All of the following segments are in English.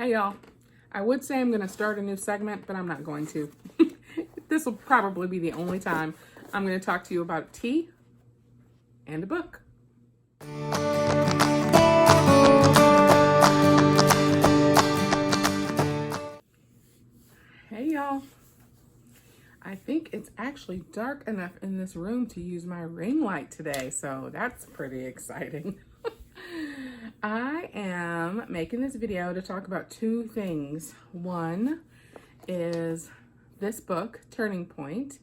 Hey y'all, I would say I'm going to start a new segment, but I'm not going to. This will probably be the only time I'm going to talk to you about tea and a book. Hey y'all, I think it's actually dark enough in this room to use my ring light today, so that's pretty exciting. I am making this video to talk about two things. One is this book, Turning Point.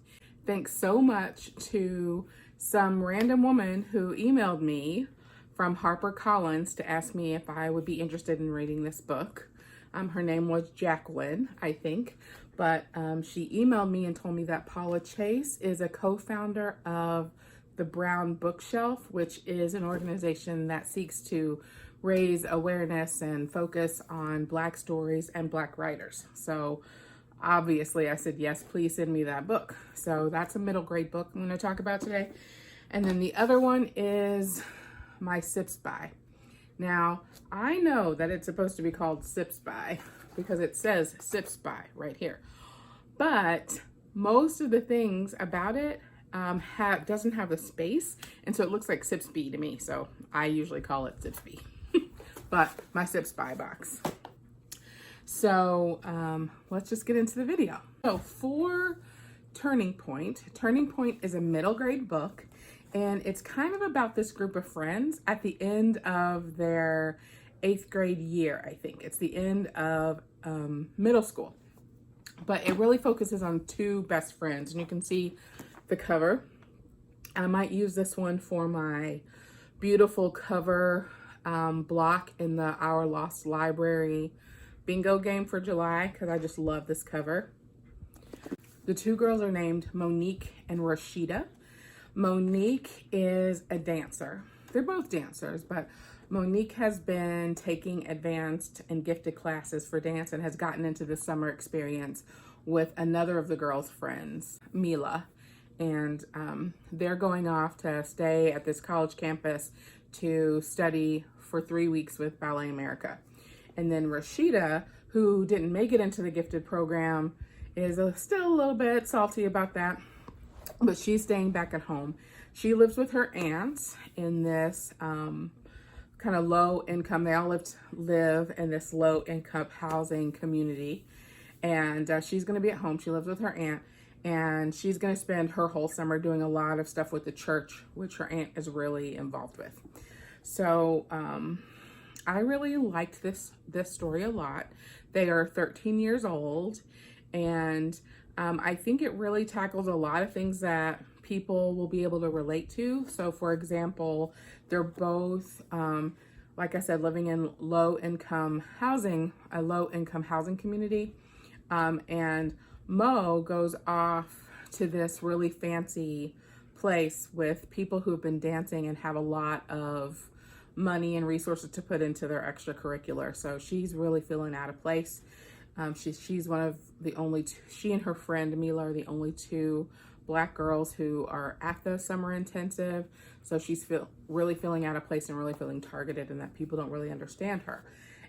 Thanks so much to some random woman who emailed me from HarperCollins to ask me if I would be interested in reading this book. Her name was Jacqueline, I think, but she emailed me and told me that Paula Chase is a co-founder of the Brown Bookshelf, which is an organization that seeks to raise awareness and focus on Black stories and Black writers. So obviously I said, yes, please send me that book. So that's a middle grade book I'm going to talk about today. And then the other one is my Sipsy. Now, I know that it's supposed to be called Sipsy because it says Sipsy right here. But most of the things about it doesn't have the space, and so it looks like Sipsy to me. So I usually call it Sipsy, but my Sipsy box. So let's just get into the video. So for Turning Point is a middle grade book, and it's kind of about this group of friends at the end of their 8th grade year, I think. It's the end of middle school, but it really focuses on two best friends, and you can see the cover. I might use this one for my beautiful cover block in the Our Lost Library bingo game for July, because I just love this cover. The two girls are named Monique and Rashida. Monique is a dancer. They're both dancers, but Monique has been taking advanced and gifted classes for dance and has gotten into the summer experience with another of the girls' friends, Mila. And they're going off to stay at this college campus to study for 3 weeks with Ballet America. And then Rashida, who didn't make it into the gifted program, is still a little bit salty about that, but she's staying back at home. She lives with her aunts in this kind of low income, they all live in this low income housing community. And she's going to be at home. She lives with her aunt, and she's going to spend her whole summer doing a lot of stuff with the church, which her aunt is really involved with. So I really liked this story a lot. They are 13 years old, and I think it really tackles a lot of things that people will be able to relate to. So for example, they're both, like I said, living in a low income housing community. And Mo goes off to this really fancy place with people who've been dancing and have a lot of money and resources to put into their extracurricular. So she's really feeling out of place. She's one of the only two, she and her friend Mila are the only two Black girls who are at the summer intensive. So she's really feeling out of place and really feeling targeted, and that people don't really understand her.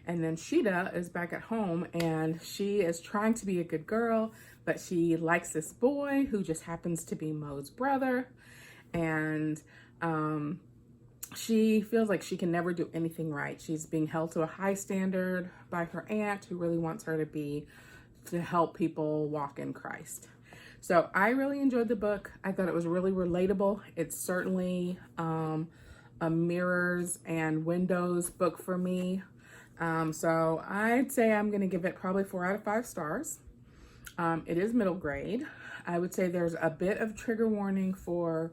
And then Shida is back at home, and she is trying to be a good girl, but she likes this boy who just happens to be Mo's brother. And she feels like she can never do anything right. She's being held to a high standard by her aunt, who really wants her to help people walk in Christ. So I really enjoyed the book. I thought it was really relatable. It's certainly a mirrors and windows book for me. So I'd say I'm going to give it probably 4 out of 5 stars. It is middle grade. I would say there's a bit of trigger warning for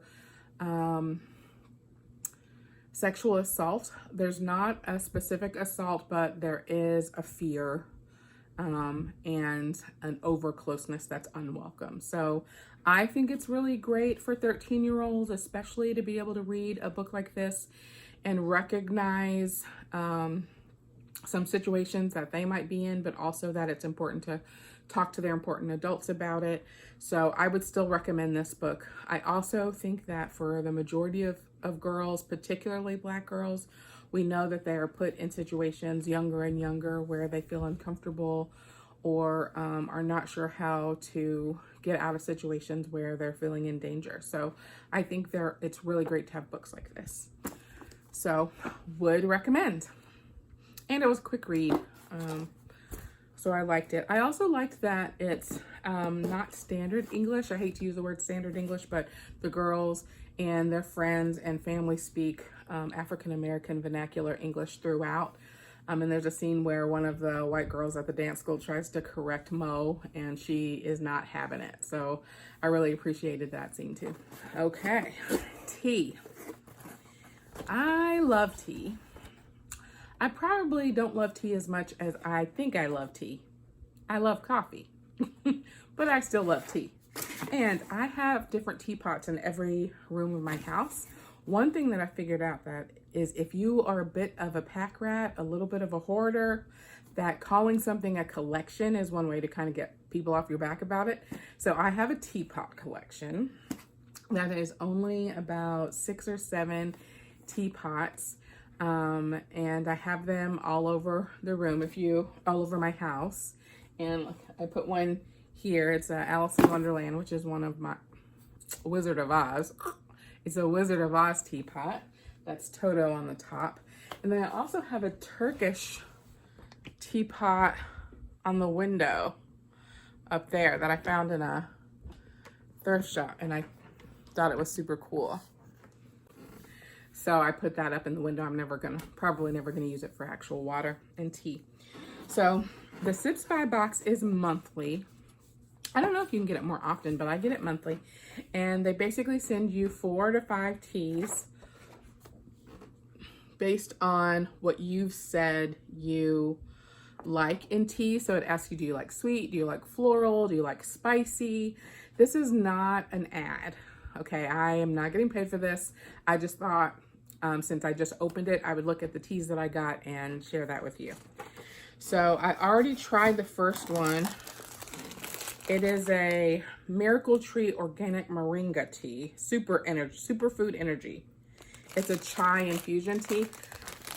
sexual assault. There's not a specific assault, but there is a fear and an over closeness that's unwelcome. So I think it's really great for 13-year-olds, especially to be able to read a book like this and recognize some situations that they might be in, but also that it's important to talk to their important adults about it. So I would still recommend this book. I also think that for the majority of girls, particularly Black girls, We know that they are put in situations younger and younger where they feel uncomfortable or are not sure how to get out of situations where they're feeling in danger. So I think it's really great to have books like this. So would recommend. And it was a quick read. So I liked it. I also liked that it's not standard English. I hate to use the word standard English, but the girls and their friends and family speak African-American vernacular English throughout. And there's a scene where one of the white girls at the dance school tries to correct Mo, and she is not having it. So I really appreciated that scene too. Okay, tea. I love tea. I probably don't love tea as much as I think I love tea. I love coffee, but I still love tea. And I have different teapots in every room of my house. One thing that I figured out that is if you are a bit of a pack rat, a little bit of a hoarder, that calling something a collection is one way to kind of get people off your back about it. So I have a teapot collection that is only about 6 or 7 teapots. And I have them all over the room, all over my house. And I put one here. It's Alice in Wonderland, which is one of my Wizard of Oz. It's a Wizard of Oz teapot. That's Toto on the top. And then I also have a Turkish teapot on the window up there that I found in a thrift shop, and I thought it was super cool. So I put that up in the window. I'm probably never gonna use it for actual water and tea. So the Sips by box is monthly. I don't know if you can get it more often, but I get it monthly. And they basically send you 4 to 5 teas based on what you've said you like in tea. So it asks you, do you like sweet? Do you like floral? Do you like spicy? This is not an ad. Okay, I am not getting paid for this. I just thought, since I just opened it, I would look at the teas that I got and share that with you. So I already tried the first one. It is a Miracle Tree Organic Moringa tea, superfood energy. It's a chai infusion tea.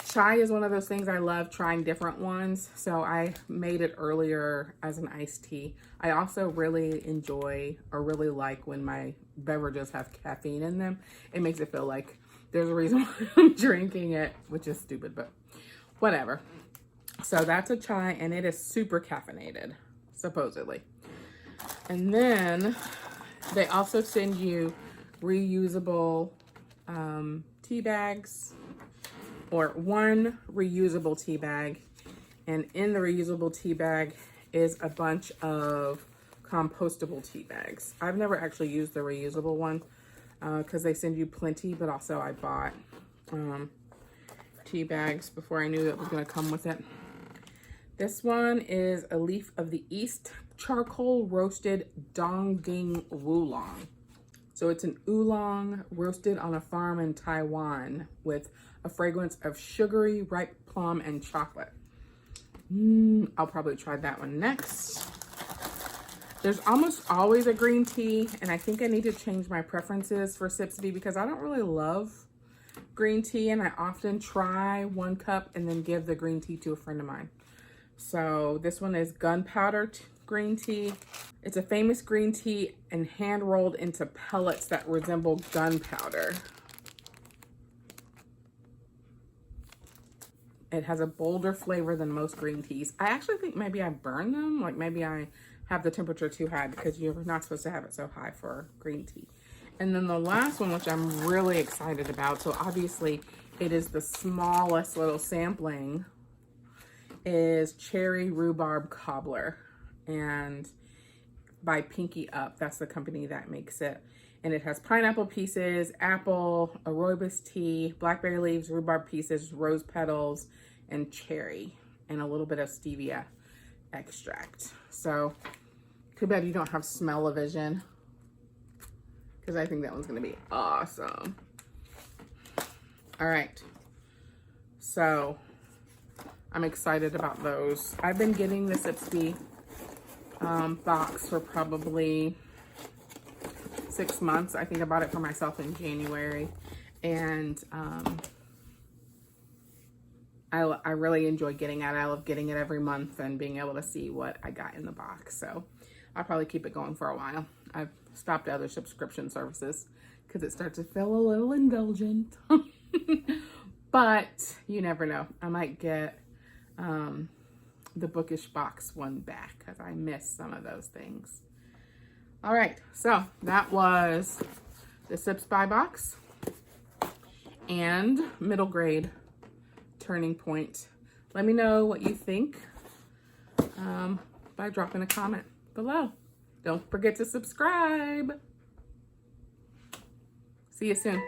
Chai is one of those things I love trying different ones. So I made it earlier as an iced tea. I also really enjoy or really like when my beverages have caffeine in them. It makes it feel like there's a reason why I'm drinking it, which is stupid, but whatever. So that's a chai, and it is super caffeinated, supposedly. And then they also send you reusable tea bags, or one reusable tea bag. And in the reusable tea bag is a bunch of compostable tea bags. I've never actually used the reusable one because they send you plenty, but also I bought tea bags before I knew it was going to come with it. This one is a Leaf of the East charcoal roasted Dong Ding Oolong. So it's an oolong roasted on a farm in Taiwan with a fragrance of sugary ripe plum and chocolate. I'll probably try that one next. There's almost always a green tea, and I think I need to change my preferences for Sipsy because I don't really love green tea, and I often try 1 cup and then give the green tea to a friend of mine. So this one is gunpowder green tea. It's a famous green tea and hand rolled into pellets that resemble gunpowder. It has a bolder flavor than most green teas. I actually think maybe I burn them, like maybe I have the temperature too high because you're not supposed to have it so high for green tea. And then the last one, which I'm really excited about, so obviously it is the smallest little sampling, is Cherry Rhubarb Cobbler, and by Pinky Up. That's the company that makes it. And it has pineapple pieces, apple, a rooibos tea, blackberry leaves, rhubarb pieces, rose petals, and cherry, and a little bit of stevia extract. So too bad you don't have smell-o-vision, because I think that one's gonna be awesome. All right, so I'm excited about those. I've been getting the Sipsy box for probably 6 months. I think I bought it for myself in January, and I really enjoy getting it. I love getting it every month and being able to see what I got in the box. So I'll probably keep it going for a while. I've stopped other subscription services because it starts to feel a little indulgent. But you never know. I might get the Bookish Box one back because I miss some of those things. All right, so that was the Sips Buy box and middle grade Turning Point. Let me know what you think by dropping a comment below. Don't forget to subscribe. See you soon.